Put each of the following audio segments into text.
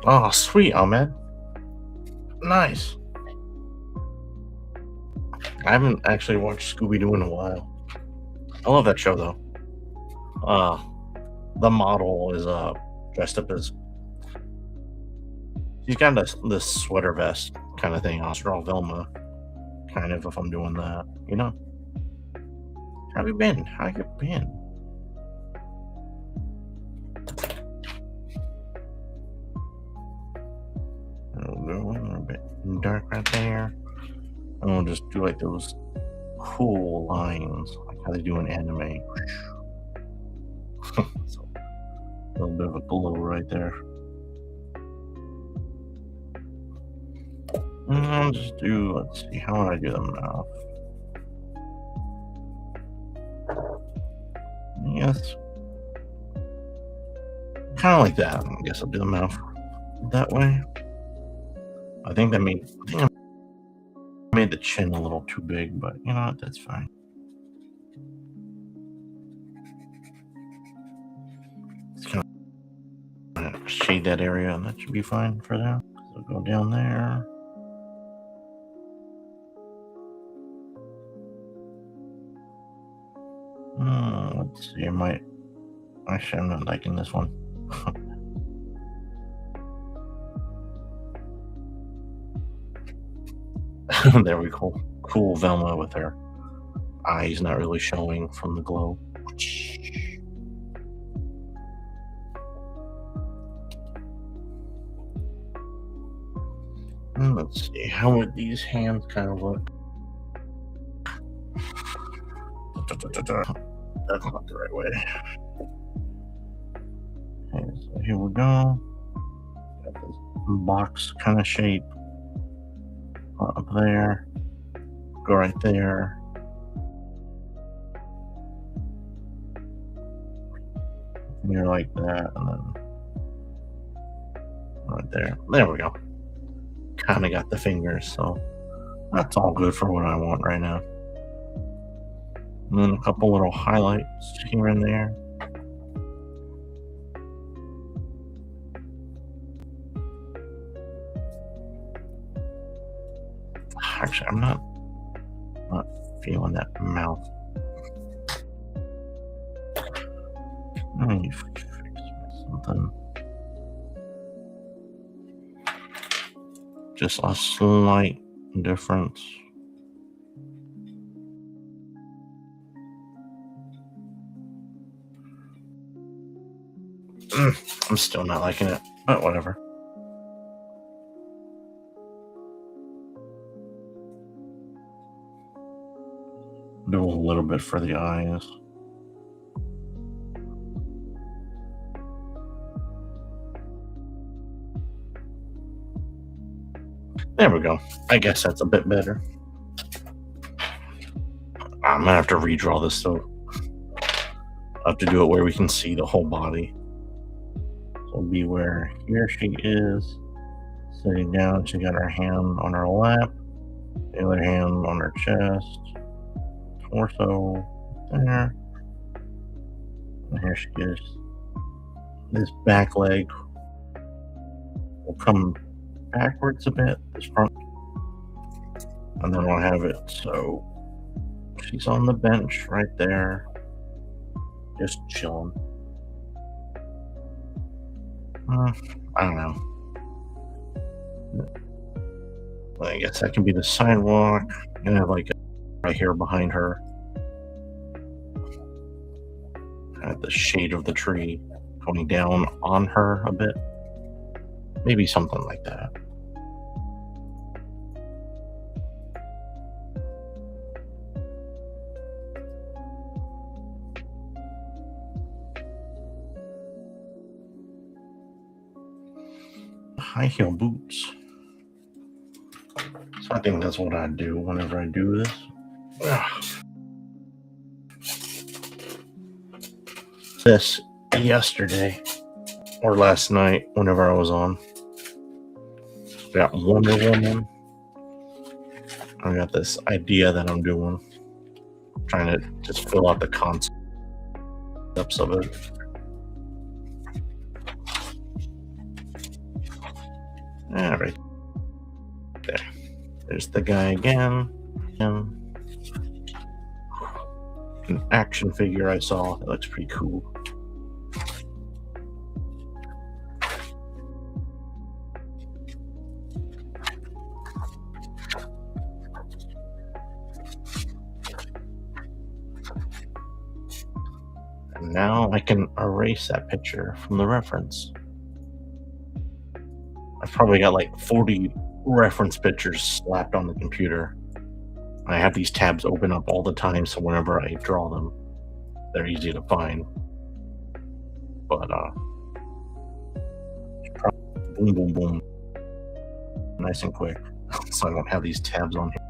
Oh, sweet, Ahmed. Nice. I haven't actually watched Scooby Doo in a while. I love that show though. Uh, the model is dressed up as she's got this sweater vest kind of thing. Astral Velma, kind of. If I'm doing that, How have you been? How you been? A bit dark right there. And we'll just do like those cool lines, like how they do in anime. So, a little bit of a glow right there. And I'll just do, let's see, how would I do the mouth? Yes. Kind of like that. I guess I'll do the mouth that way. I think I made the chin a little too big, but you know what? That's fine. Just kind of shade that area, and that should be fine for now. So go down there. Let's see. Actually, I'm not liking this one. There we go. Cool Velma with her eyes not really showing from the glow. Let's see. How would these hands kind of look? That's not the right way. Okay, so here we go. Got this box kind of shape. Up there. Go right there. You're like that, and then right there. There we go. Kind of got the fingers, so that's all good for what I want right now. And then a couple little highlights here and there. Actually, I'm not feeling that mouth. Let me fix something. Just a slight difference. I'm still not liking it, but whatever. Do a little bit for the eyes. There we go. I guess that's a bit better. I'm gonna have to redraw this though. I have to do it where we can see the whole body. So be where here she is, sitting down. She got her hand on her lap, the other hand on her chest, torso there. And here she is. This back leg will come backwards a bit, this front, and then we'll have it so she's on the bench right there, just chilling. I don't know. I guess that can be the sidewalk, and have like right here behind her, kind of the shade of the tree going down on her a bit. Maybe something like that. High heel boots. So I think that's what I do whenever I do this. This yesterday or last night, whenever I was on. Got Wonder Woman. I got this idea that I'm doing. I'm trying to just fill out the concepts of it. Right there. There's the guy again. And an action figure I saw. It looks pretty cool. And now I can erase that picture from the reference. I've probably got like 40 reference pictures slapped on the computer. I have these tabs open up all the time, so whenever I draw them, they're easy to find. But boom, boom, boom, nice and quick, so I won't have these tabs on here.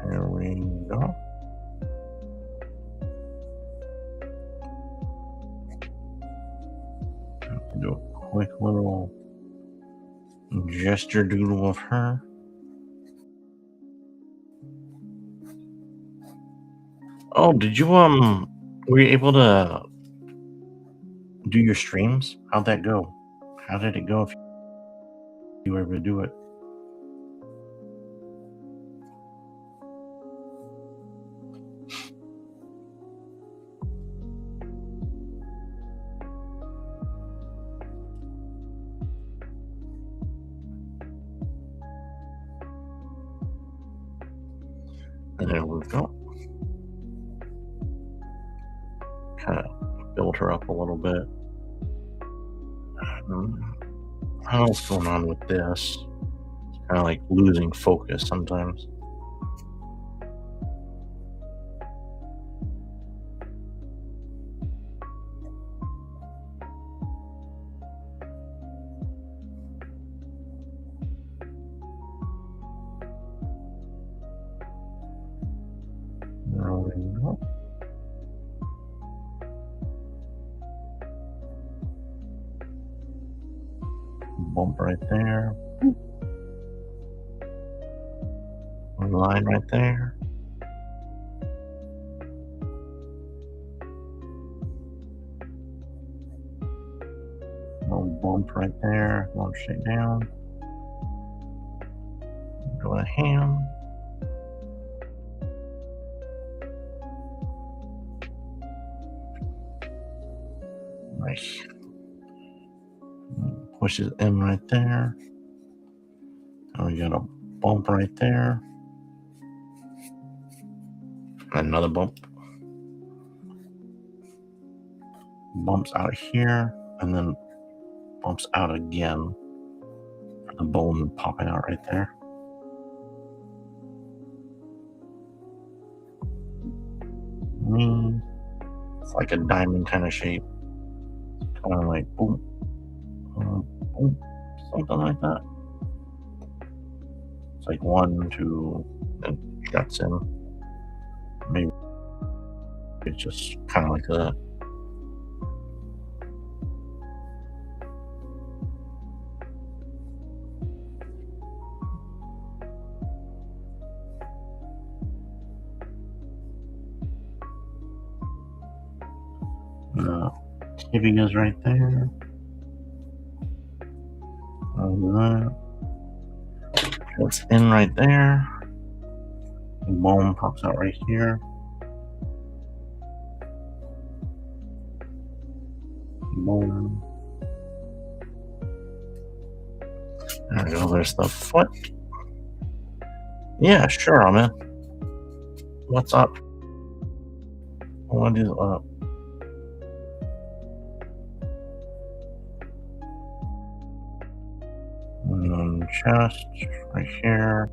There we go. Do a quick little gesture doodle of her. Oh, did you were you able to do your streams? How'd that go? How did it go if you were able to do it? There we go. Kind of build her up a little bit. What else going on with this? It's kind of like losing focus sometimes. There we go. Bump right there. One line right there. Little bump right there. One straight down. Go to ham. Nice. Pushes in right there. And we got a bump right there. Another bump. Bumps out here, and then bumps out again. The bone popping out right there. It's like a diamond kind of shape. Kind of like boom, boom, something like that. It's like 1, 2, and shuts in. Maybe it's just kind of like that. Tibia is right there. It's in right there. The bone pops out right here. Bone. There we go. There's the foot. Yeah, sure, I'm in. What's up? What is up? Chest right here.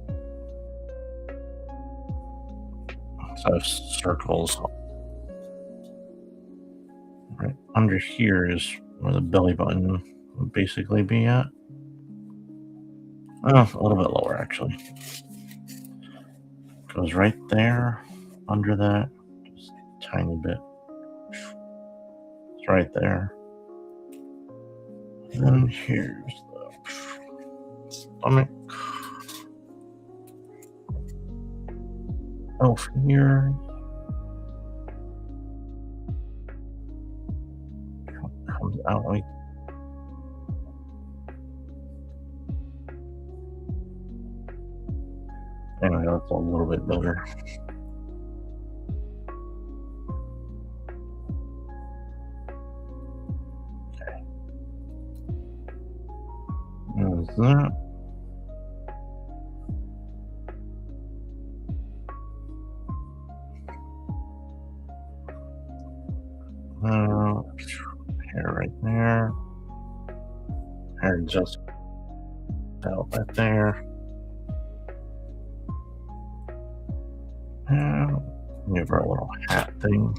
So circles. Right under here is where the belly button would basically be at. Oh, a little bit lower actually. Goes right there, under that, just a tiny bit. It's right there. And then here's the stomach. Elf here. Comes out like. Anyway, that's a little bit better. Okay. There's that. Hair right there. Hair just out right there. Give her a little hat thing.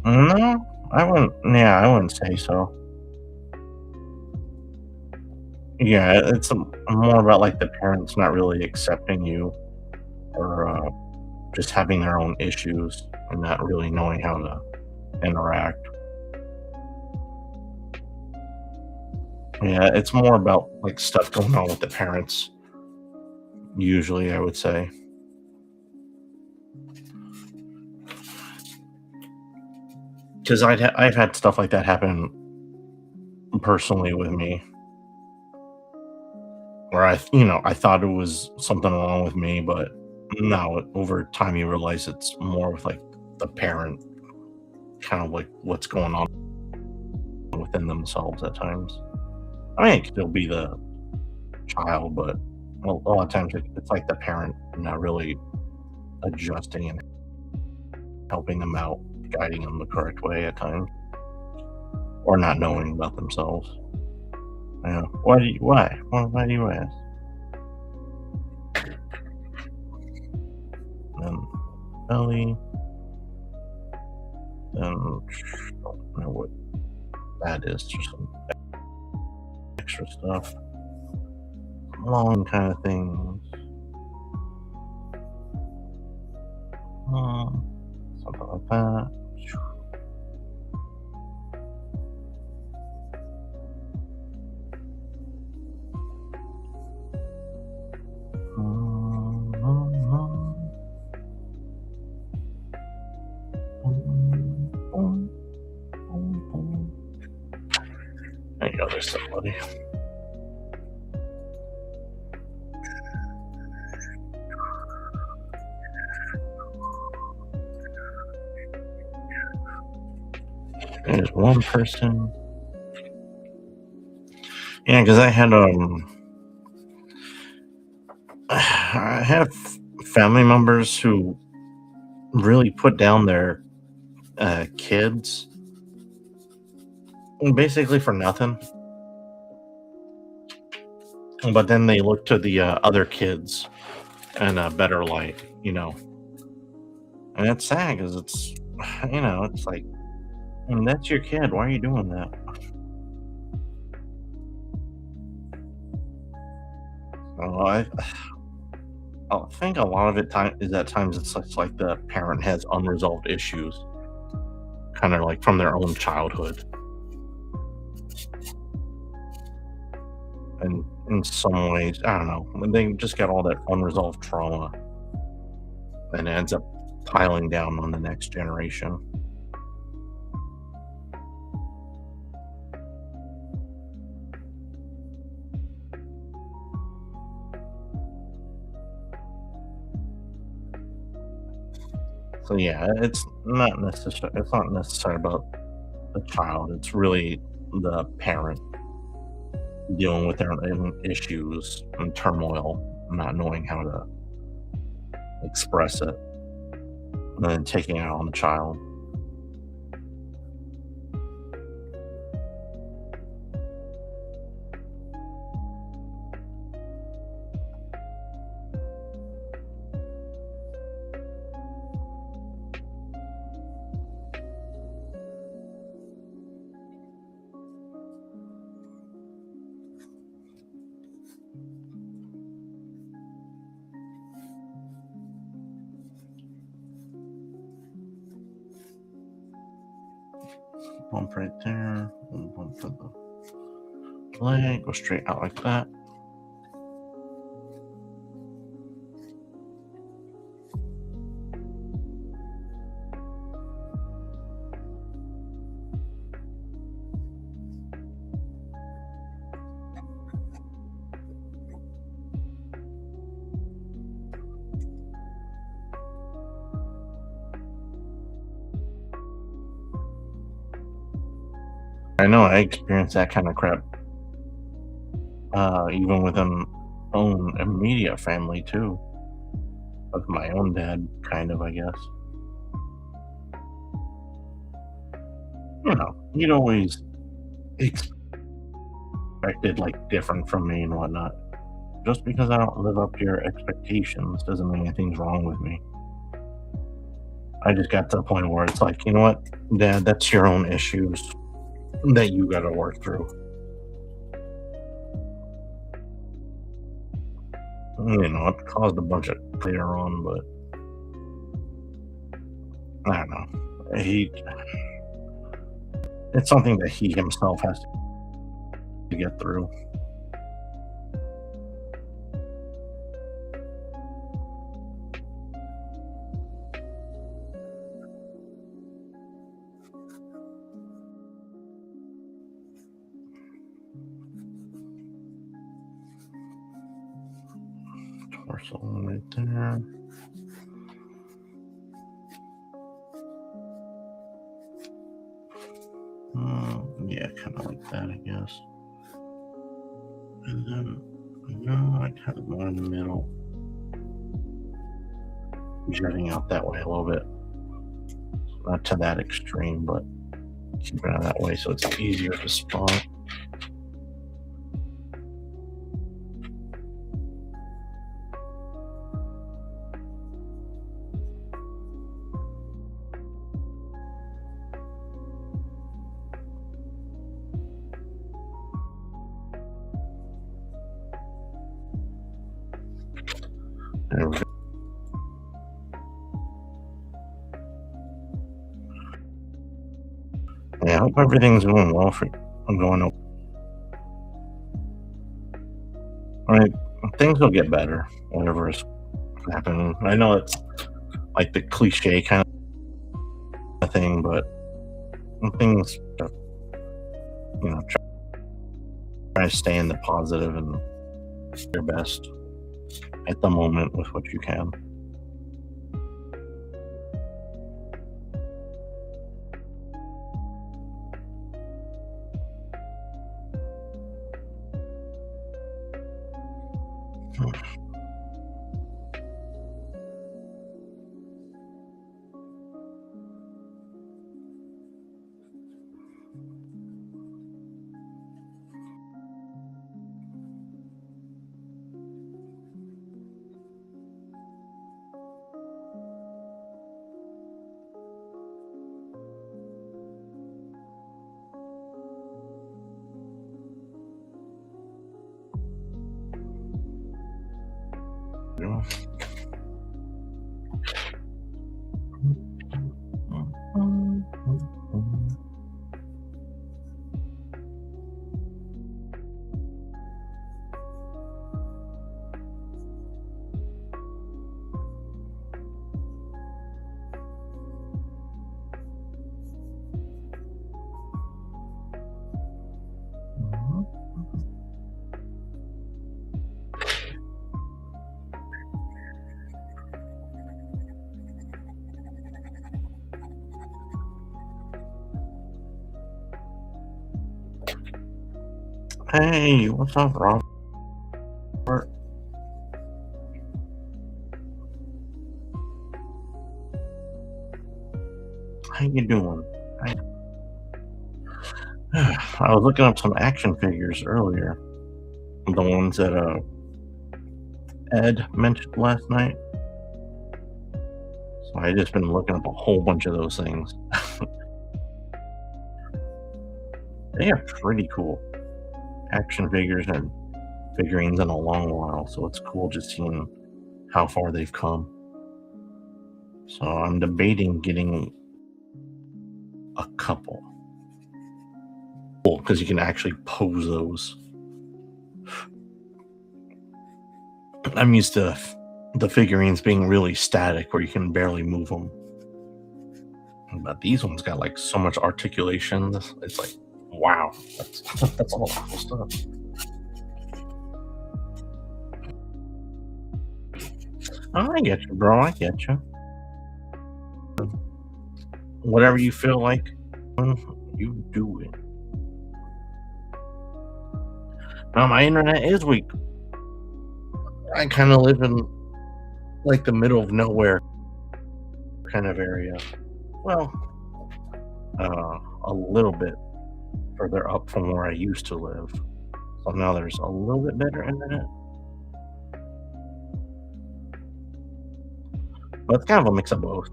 No, I wouldn't. Yeah, I wouldn't say so. Yeah, it's more about like the parents not really accepting you, or just having their own issues and not really knowing how to interact. Yeah, it's more about like stuff going on with the parents. Usually, I would say, because I've had stuff like that happen personally with me, where I thought it was something wrong with me, but no, over time you realize it's more with like the parent, kind of like what's going on within themselves at times. I mean, it could still be the child, but a lot of times it's like the parent not really adjusting and helping them out, guiding them the correct way at times, or not knowing about themselves. Yeah. Why do you ask? Then belly. Then don't know what that is. Just some extra stuff. Long kind of things. Something like that. There you go, there's somebody. There's one person. Yeah, because I have family members who really put down their kids basically for nothing, but then they look to the other kids in a better light, and it's sad because it's it's like, that's your kid. Why are you doing that? So I think a lot of it time is at times it's like the parent has unresolved issues, kind of like from their own childhood, and in some ways, I don't know, they just got all that unresolved trauma, and it ends up piling down on the next generation. So yeah, it's not necessarily about the child. It's really the parent dealing with their own issues and turmoil, not knowing how to express it, and then taking it out on the child. Bump right there. And bump to the leg, go straight out like that. I know I experienced that kind of crap, even within own immediate family too, with my own dad, kind of, I guess. He'd always expected like different from me and whatnot. Just because I don't live up to your expectations doesn't mean anything's wrong with me. I just got to the point where it's like, you know what, Dad, that's your own issues that you got to work through. It caused a bunch of later on, but I don't know. It's something that he himself has to get through. Torso right there. Yeah, kind of like that, I guess. And then, no, I kind of more in the middle. Jutting out that way a little bit. Not to that extreme, but keeping it that way so it's easier to spot. There we go. Yeah, I hope everything's going well for you. I'm going over. All right, things will get better. Whatever is happening. I know it's like the cliche kind of thing, but things, try to stay in the positive and your best at the moment with what you can. Hey, what's up, Robert? How you doing? I was looking up some action figures earlier, the ones that Ed mentioned last night. So I just been looking up a whole bunch of those things. They are pretty cool action figures and figurines in a long while, so it's cool just seeing how far they've come. So I'm debating getting a couple. Cool, because you can actually pose those. I'm used to the figurines being really static where you can barely move them. But these ones got like so much articulation. It's like, wow, that's that's all cool stuff. Oh, I get you, bro. I get you. Whatever you feel like, you do it. Now my internet is weak. I kind of live in like the middle of nowhere kind of area. Well, a little bit further up from where I used to live. So now there's a little bit better internet. But it's kind of a mix of both.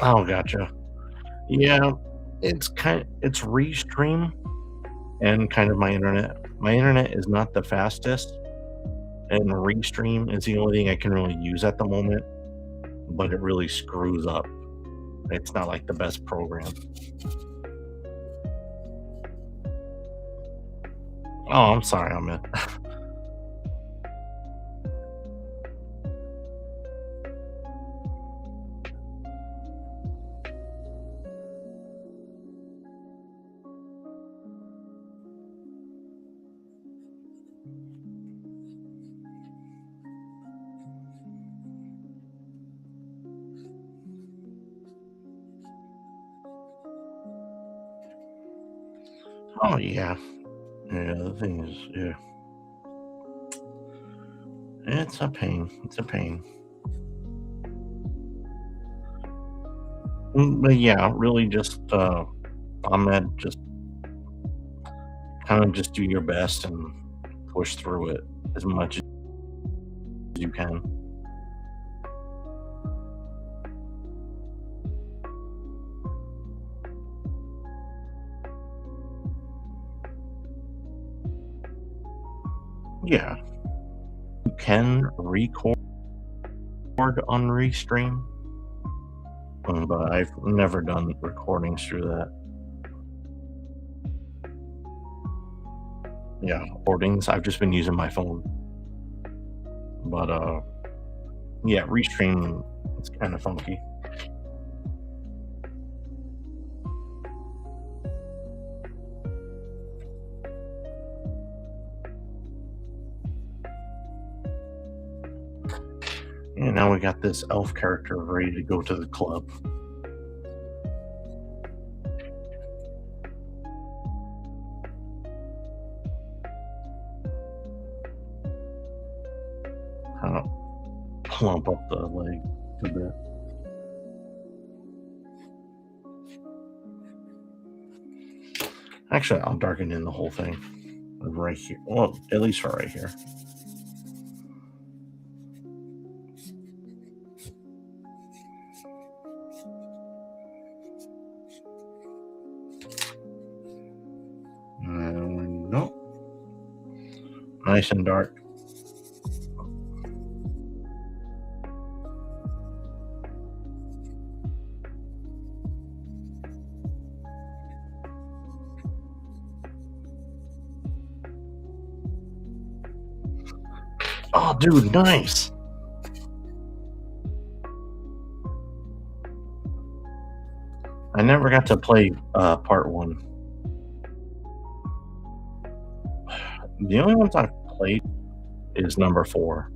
Oh, gotcha. Yeah, it's Restream and kind of my internet. My internet is not the fastest, and Restream is the only thing I can really use at the moment, but it really screws up. It's not like the best program. Oh, I'm sorry, I'm in. Oh yeah. Yeah, the thing is, yeah. It's a pain. It's a pain. But yeah, really just Ahmed, just kind of just do your best and push through it as much as you can. Yeah. You can record on Restream, but I've never done recordings through that. Yeah, recordings. I've just been using my phone. But yeah, Restream, it's kind of funky. And now we got this elf character ready to go to the club. Kind of plump up the leg a bit. Actually, I'll darken in the whole thing right here. Well, at least for right here. Nope. Nice and dark. Oh, dude, nice. I never got to play part one. The only ones I've played is number 4.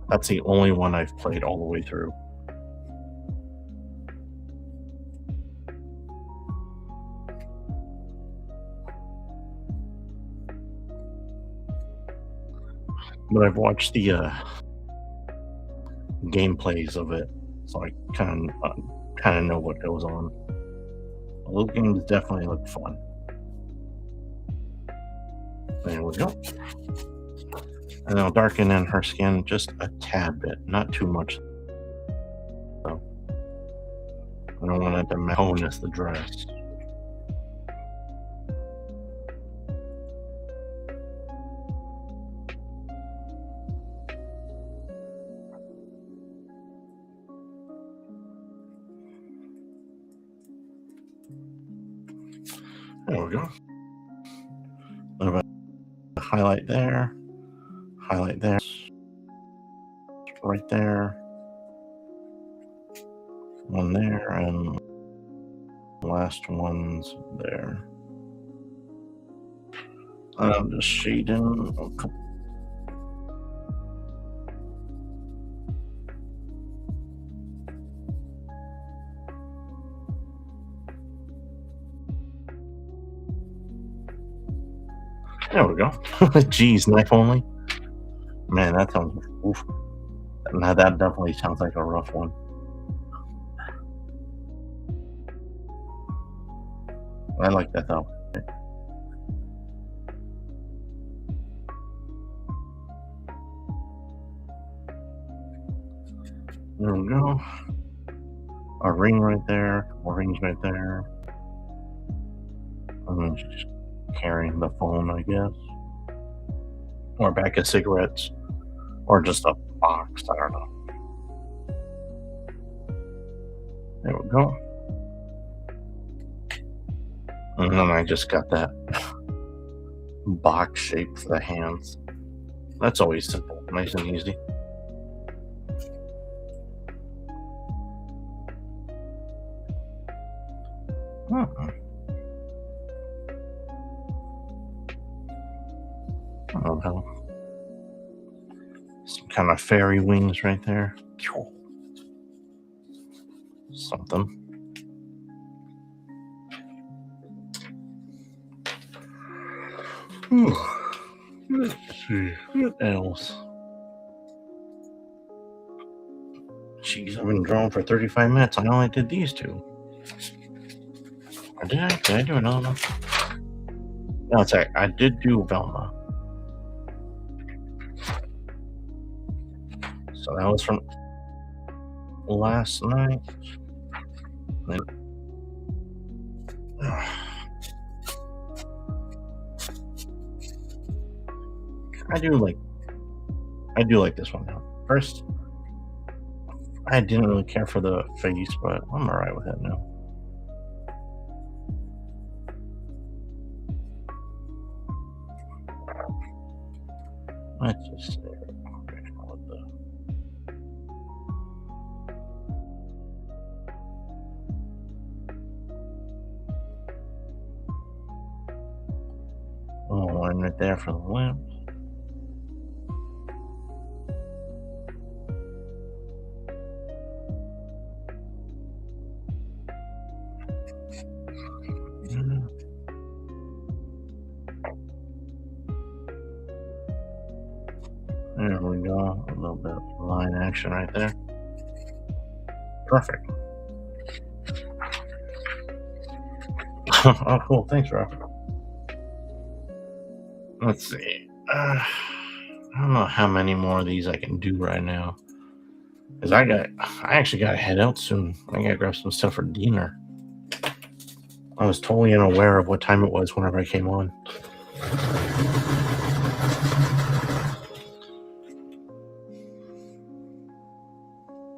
That's the only one I've played all the way through. But I've watched the gameplays of it, so I kind of know what goes on. Those games definitely look fun. There we go. And I'll darken in her skin just a tad bit, not too much. So I don't want it to bonus the dress. There we go. A little bit of highlight there. Highlight there. Right there. One there, and last one's there. I'm just shading a couple. There we go. Geez, knife only. Man, that sounds. Oof. Now that definitely sounds like a rough one. I like that though. There we go. A ring right there. A couple rings right there. And then just carrying the phone, I guess. Or a pack of cigarettes. Or just a box. I don't know. There we go. And then I just got that box shape for the hands. That's always simple, nice and easy. Oh hell. Some kind of fairy wings right there. Something. Let's see. What else? Jeez, I've been drawing for 35 minutes. I only did these two. Or did I? Did I do another one? No, it's right. I did do Velma. So that was from last night. I do like this one now. First, I didn't really care for the face, but I'm alright with it now. Let's just say what the. Oh, one right there for the lamp. There we go. A little bit of line action right there. Perfect. Oh, cool. Thanks, Rob. Let's see. I don't know how many more of these I can do right now. Because I actually got to head out soon. I got to grab some stuff for dinner. I was totally unaware of what time it was whenever I came on.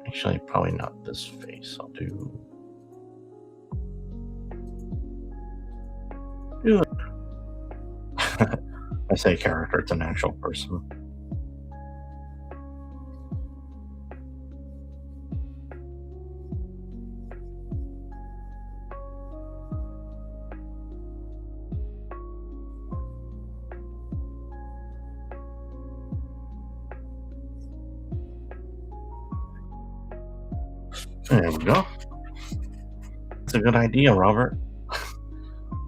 Actually, probably not this face. I'll do. I say character, it's an actual person. There we go. That's a good idea, Robert.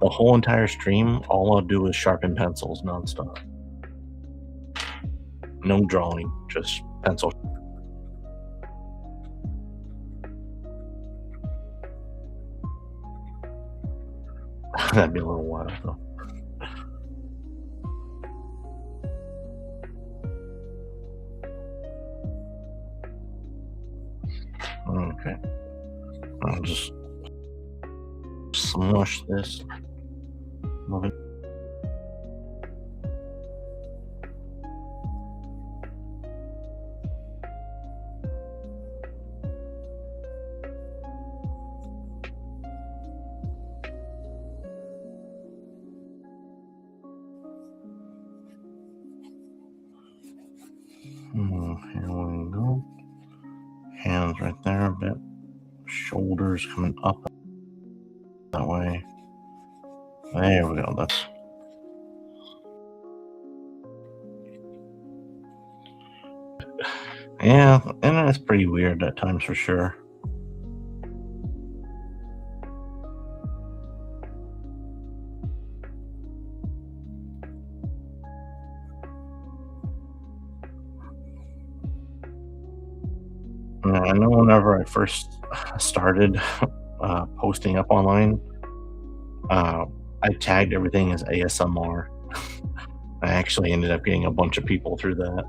The whole entire stream, all I'll do is sharpen pencils nonstop. No drawing, just pencil. That'd be a little wild, though. Okay. I'll just smush this. Move it. shoulders coming up that way. There we go. That's yeah, and it's pretty weird at times for sure. I know whenever I first started posting up online, uh, I tagged everything as ASMR. I actually ended up getting a bunch of people through that.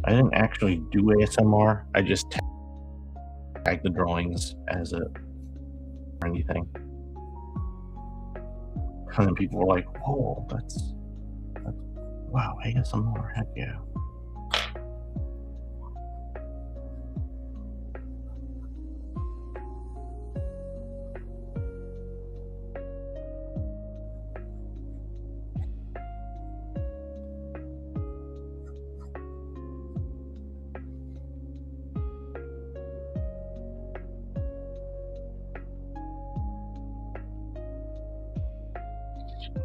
I didn't actually do ASMR. I just tagged the drawings as it or anything. And then people were like, "Whoa, that's wow, ASMR, heck yeah."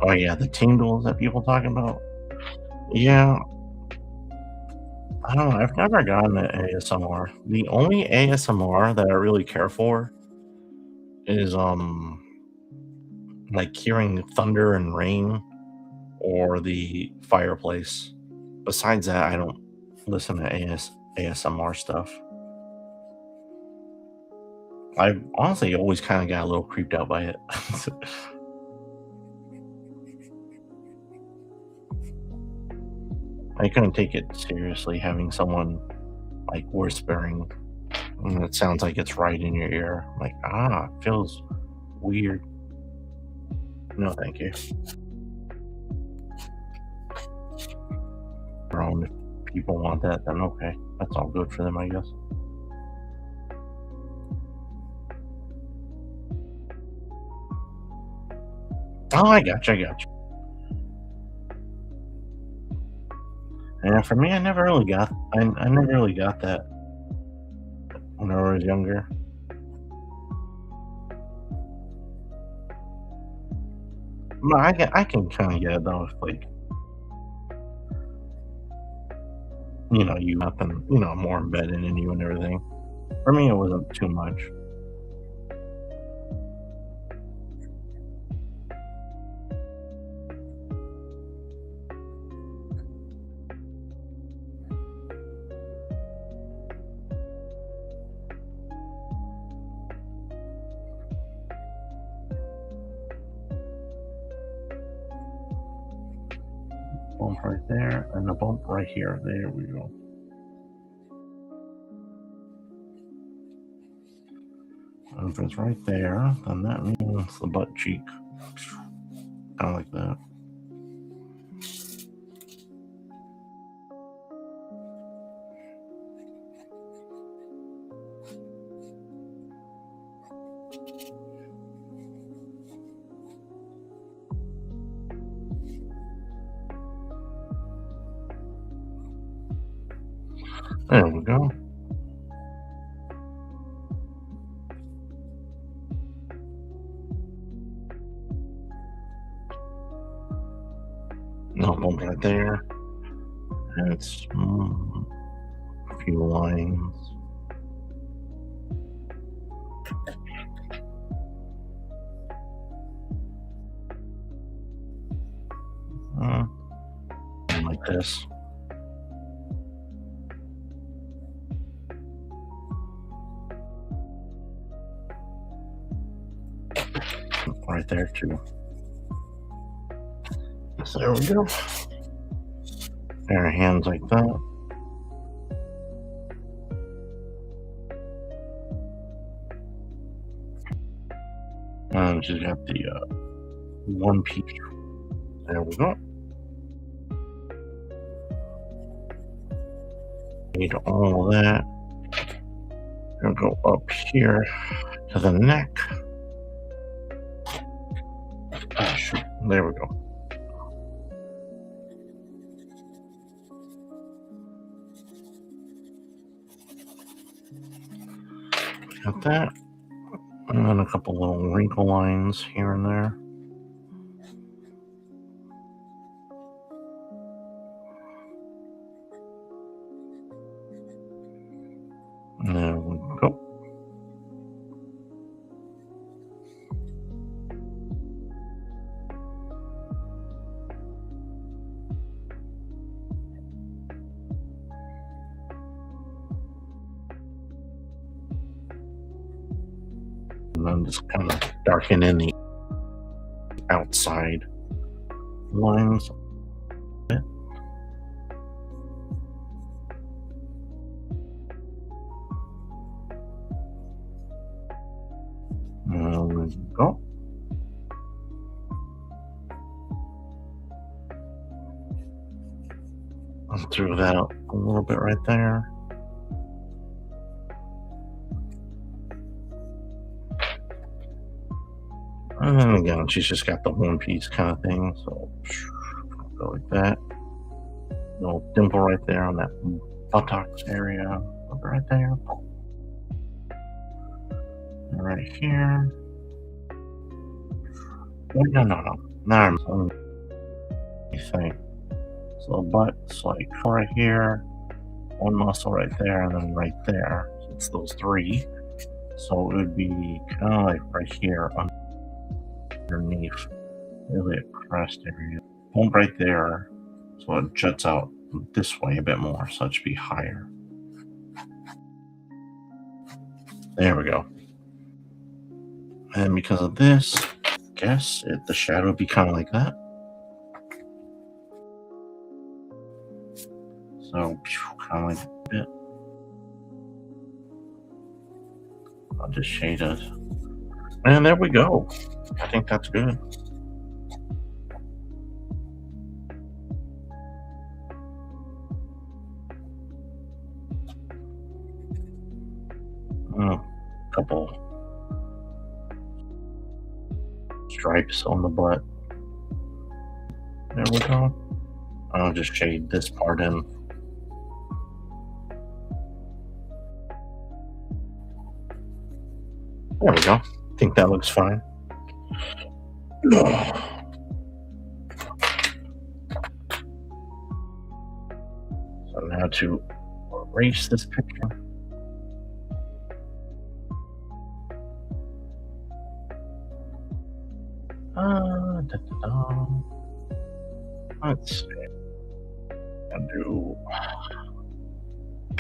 Oh yeah, the tingles that people talk about. Yeah, I don't know. I've never gotten an ASMR. The only ASMR that I really care for is like hearing thunder and rain or the fireplace. Besides that, I don't listen to ASMR stuff. I've honestly always kind of got a little creeped out by it. I couldn't take it seriously having someone like whispering and it sounds like it's right in your ear. Like, it feels weird. No, thank you. If people want that, then okay. That's all good for them, I guess. Oh, I got you. And for me, I never really got. I never really got that when I was younger. But I can kind of get it though. If like you nothing, more embedded in you and everything. For me, it wasn't too much. Bump right there, and a bump right here. There we go. And if it's right there, then that means the butt cheek. Kind of like that. There we go. No bump right there. And it's a few lines. Like this. Right there too. So there we go. There, hands like that. And she's got the one piece. There we go. Need all of that. Gonna go up here to the neck. Oh, shoot. There we go. Got that. And then a couple little wrinkle lines here and there. There we go. And then just kind of darken in the outside lines. There we go. Let's throw that out a little bit right there. And then again, she's just got the one piece kind of thing, so go like that. Little dimple right there on that buttocks area, right there. And right here. No. Now I'm think. So the butt's like right here, one muscle right there, and then right there. So it's those three. So it would be kind of like right here underneath, really a crest area. One right there, so it juts out this way a bit more, so it should be higher. There we go. And because of this, I guess the shadow would be kind of like that. So kind of like a bit. I'll just shade it. And there we go. I think that's good. Couple stripes on the butt. There we go. I'll just shade this part in. There we go. I think that looks fine. So now to erase this picture. Let's see.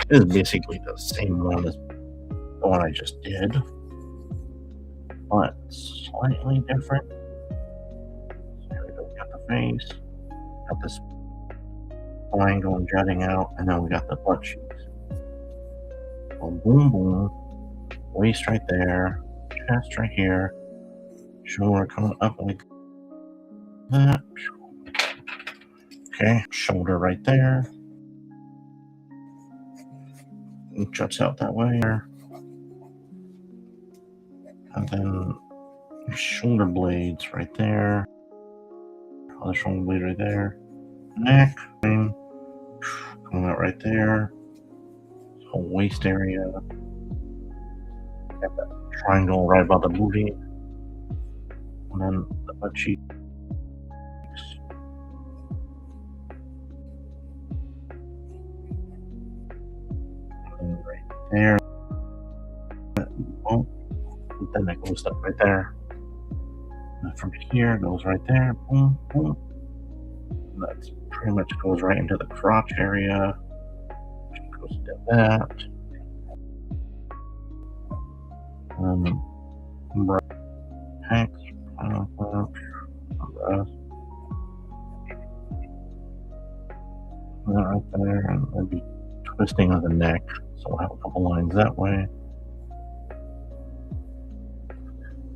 This is basically the same one as the one I just did, but slightly different. So here we go. We got the face, got this line going jutting out, and then we got the butt cheeks. So boom, boom, waist right there, chest right here, shoulder coming up like that. Okay, shoulder right there. It juts out that way. And then shoulder blades right there. Other shoulder blade right there. Neck. Coming out right there. Whole waist area. Got that triangle right above the booty. And then the butt cheeks. And right there. Oh, then that goes up right there. And from here goes right there. Boom, boom. And that's pretty much goes right into the crotch area. Goes to that. Hanks. Right there, and maybe twisting of the neck, so we'll have a couple lines that way.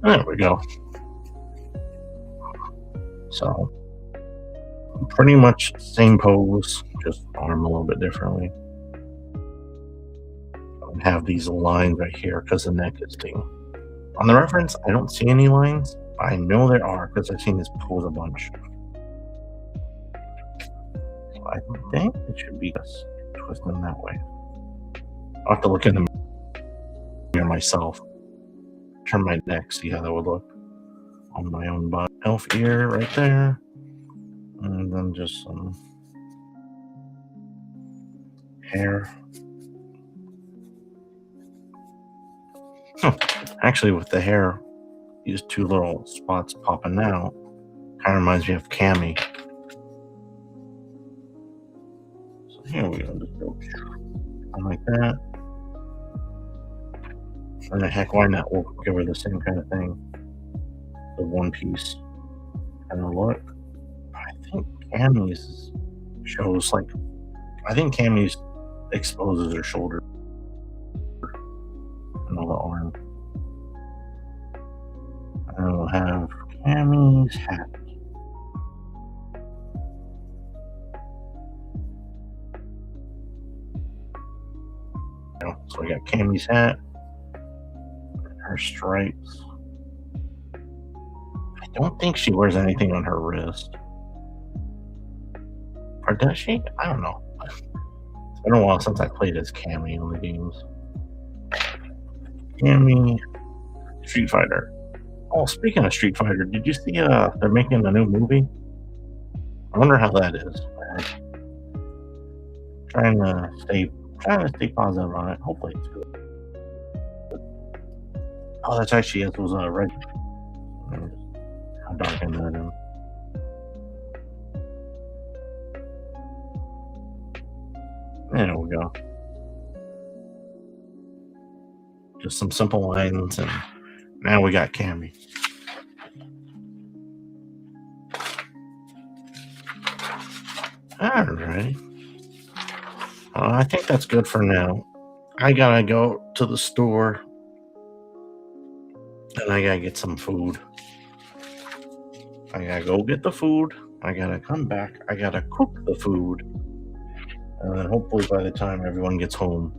There we go. So pretty much same pose, just arm a little bit differently. I have these lines right here because the neck is being on the reference. I don't see any lines, but I know there are because I've seen this pose a bunch. So I think it should be just twisting that way. I'll have to look in the on myself. Turn my neck, see how that would look on my own body. Elf ear right there. And then just some hair. Actually, with the hair, these two little spots popping out kind of reminds me of Cammy. So here we go. Just go like that. And the heck, why not? We'll give her the same kind of thing. The one piece kind of look. I think Cammy's shows like, I think Cammy's exposes her shoulder and all the arm. And we'll have Cammy's hat. So we got Cammy's hat, her stripes. I don't think she wears anything on her wrist. Or does she? I don't know. It's been a while since I played as Cammy on the games. Cammy, Street Fighter. Oh, speaking of Street Fighter, did you see they're making a new movie? I wonder how that is. Trying to stay positive on it. Hopefully it's good. Oh, that's actually it was red. How dark in that. There we go. Just some simple lines, and now we got Cammy. Alright. I think that's good for now. I gotta go to the store and I gotta get some food. I gotta go get the food. I gotta come back. I gotta cook the food. And then hopefully by the time everyone gets home,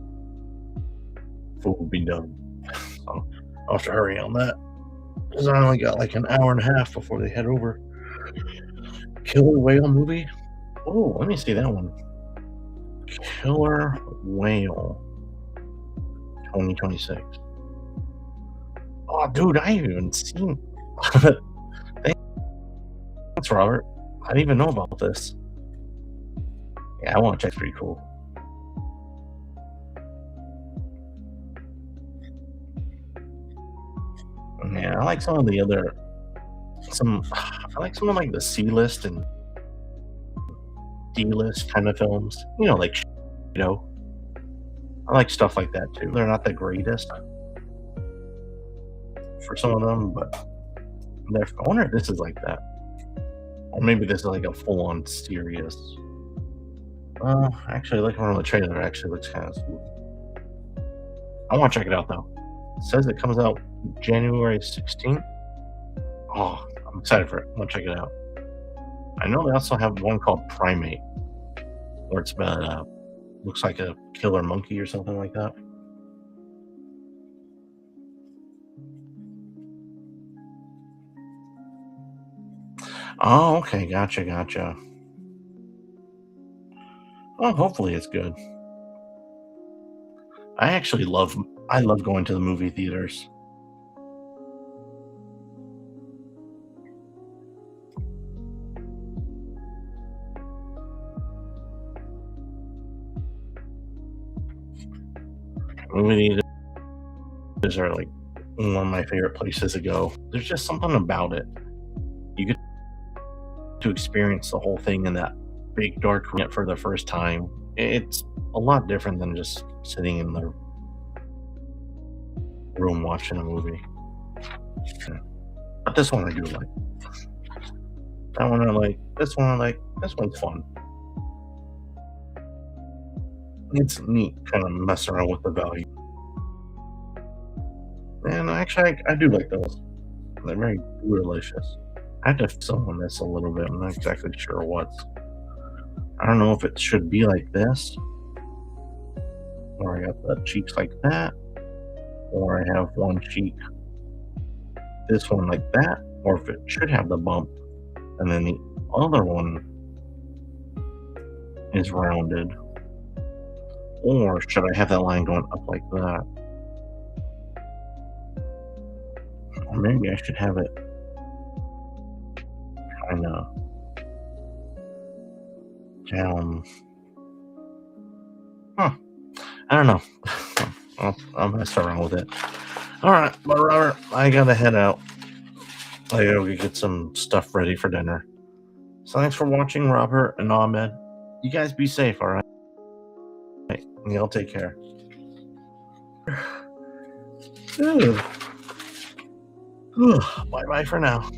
food will be done. So I'll have to hurry on that. Because I only got like an hour and a half before they head over. Killer Whale movie? Oh, let me see that one. Killer Whale 2026. Oh, dude, I haven't even seen. Thanks, Robert. I didn't even know about this. Yeah, I want to check. Pretty cool. Yeah, I like some of the other. I like some of like the C-list and D-list kind of films. You know, like I like stuff like that too. They're not the greatest for some of them, but I wonder if this is like that, or maybe this is like a full-on serious. Actually, looking from the trailer, it actually looks kind of smooth. I want to check it out though. It says it comes out January 16th. Oh, I'm excited for it. I'm gonna check it out. I know they also have one called Primate, where it's about looks like a killer monkey or something like that. Oh, okay, gotcha. Well, hopefully it's good. I love going to the movie theaters. Movie theaters are like one of my favorite places to go. There's just something about it. You get to experience the whole thing in that big dark room for the first time. It's a lot different than just sitting in the room watching a movie. But this one I do like. That one I like. This one I like. This one's fun. It's neat kind of mess around with the value. And actually, I do like those. They're very delicious. I have to fill on this a little bit. I'm not exactly sure what. I don't know if it should be like this, or I got the cheeks like that, or I have one cheek, this one like that, or if it should have the bump, and then the other one is rounded. Or should I have that line going up like that? maybe I should have it kind of down. Huh. I don't know. I'll mess around with it. All right, but Robert, I gotta head out. I gotta get some stuff ready for dinner. So thanks for watching, Robert and Ahmed. You guys be safe, all right? Y'all take care. Bye bye for now.